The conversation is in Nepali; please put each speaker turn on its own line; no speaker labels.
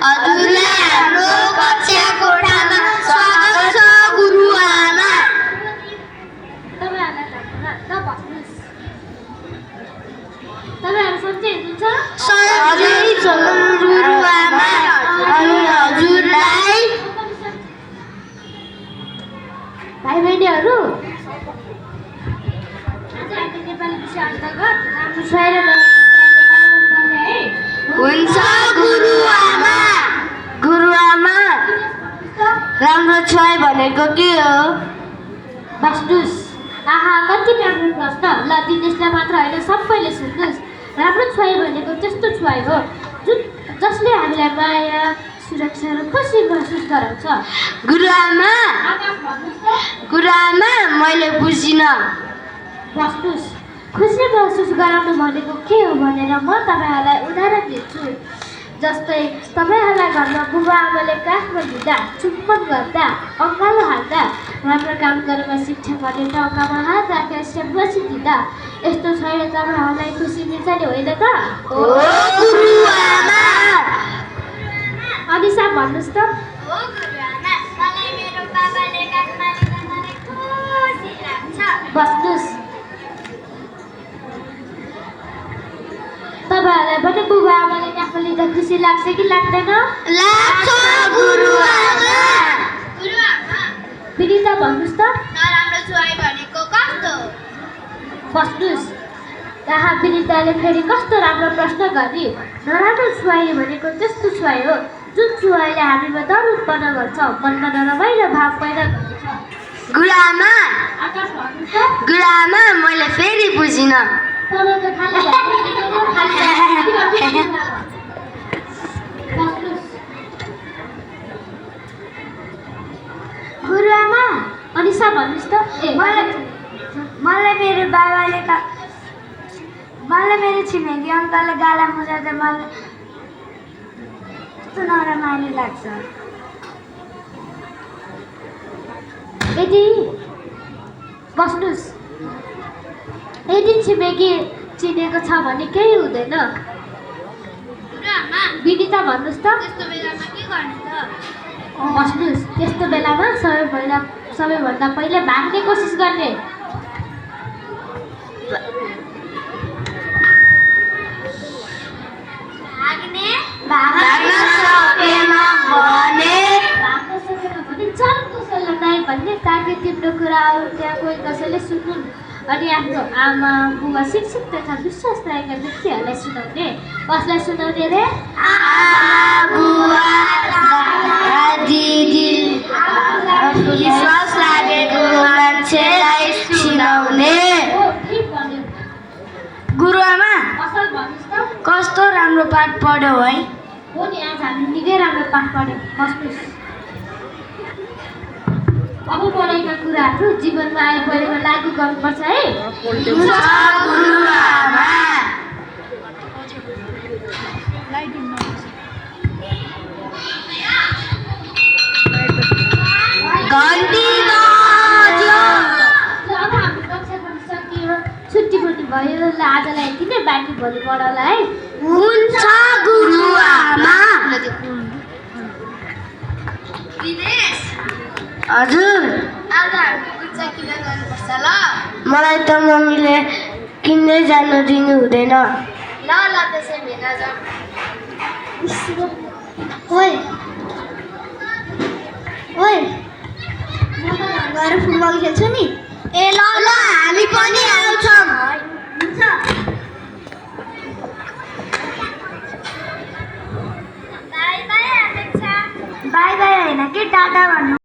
हजुरलाई हाम्रो कक्षा कोठामा स्वागत छ गुरुआमा। सधैँ गुरुआमा अनि हजुरलाई।
भाइ बहिनीहरू, आज हामी नेपाली विषय अन्तर्गत राम्रो छ
हुन्छ गुरुआमा। गुरुआमा, राम्रो छ भनेको के हो?
बस्नुस्। आहा, कति राम्रो प्रश्न। ल, दिनेशलाई मात्र होइन, सबैले सुन्नुहोस्। राम्रो छुवाई भनेको त्यस्तो छुवाई हो जसले हामीलाई माया, सुरक्षा र खुसी महसुस गराउँछ।
गुरुआमा, गुरुआमा मैले बुझिनँ।
बस्नुस्। खुसी महसुस गराउनु भनेको के हो भनेर म तपाईँहरूलाई उदाहरण दिन्छु। जस्तै तपाईँहरूलाई घरमा बुबा आमाले काखमा दिँदा, चुम्बन गर्दा, अँगालो हाल्दा, राम्रो काम गरेर शिक्षा गर्ने टाउकामा हात राखेर स्याबासी दिँदा, यस्तो छैन तपाईँहरूलाई खुसी मिल्छ नि, होइन त?
हो गुरुआमा।
अनिसा भन्नुहोस् त।
हो गुरुआमा, मलाई मेरो बाबाले काखमा लिँदा मलाई खुसी लाग्छ।
बस्नुहोस्। तपाईँहरूलाई पनि बुबा आमाले काखमा लिँदा खुसी लाग्छ कि लाग्दैन?
लाग्छ गुरुआमा।
गुरुआमा,
विनिता भन्नुहोस् त।
नराम्रो छुवाई भनेको कस्तो?
बस्नुहोस्। यहाँ विनिताले फेरि कस्तो राम्रो प्रश्न गरी। नराम्रो छुवाई भनेको त्यस्तो छुवाई हो जुन छुवाईले हामीमा डर उत्पन्न गर्छ, मनमा नरमाइलो भाव पैदा गर्छ।
गुरुआमा,
आकाश भन्नुहोस् त।
गुरुआमा मैले फेरि बुझिनँ।
तपाईँको खाली
गुरुआमा,
अनिसा भन्नुहोस् त।
मलाई मेरो छिमेकी अङ्कलले गाला मुजाउँदा मलाई कस्तो नरमाइलो लाग्छ।
यदि बस्नुहोस्। यदि छिमेकी चिनेको छ भने केही हुँदैन।
गुरुआमा,
विनिता भन्नुहोस् त।
त्यस्तो बेलामा के गर्ने त?
बस्नुहोस्। त्यस्तो बेलामा सबैभन्दा पहिले भाग्ने कोसिस गर्ने।
भाग्न सकेन
भने चल कसैलाई नाइ भन्ने, ताकि तिम्रो कुरा अरू त्यहाँ कोही कसैले सुन्नुन् अनि आफ्नो आमा, बुबा, शिक्षक तथा विश्वास लागेका व्यक्तिहरूलाई सुनाउने। कसलाई सुनाउने रे?
विश्वास लागेको मान्छेलाई सुनाउने। गुरुआमा,
असल भन्नुहोस् त।
कस्तो राम्रो पाठ पढ्यौ है।
हो नि, आज हामी निकै राम्रो पाठ पढ्यौँ। बस्नुहोस्। अब पढाइका कुराहरू जीवनमा आइपरेमा लागू गर्नुपर्छ है।
गुरुआमा। घन्टी बज्यो।
अब हाम्रो कक्षा पनि सकियो, छुट्टी पनि भयो। ल, आजलाई यति नै, बाँकी भोलि पढाउला है।
हुन्छ गुरुआमा।
दिनेश,
हजुर,
आज हाम्रो गुच्चा किन गर्नुपर्छ ल?
मलाई त मम्मीले किन्दै जानु दिनु हुँदैन।
ल त्यसै भेट जाऊ।
ओइ ओइ,
म त गएर फुटबल खेल्छु नि।
ए ल ल, हामी पनि आउँछौँ।
हुन्छ। बाई बाई अपेक्षा। बाई बाई होइन कि टाटा भन्नु।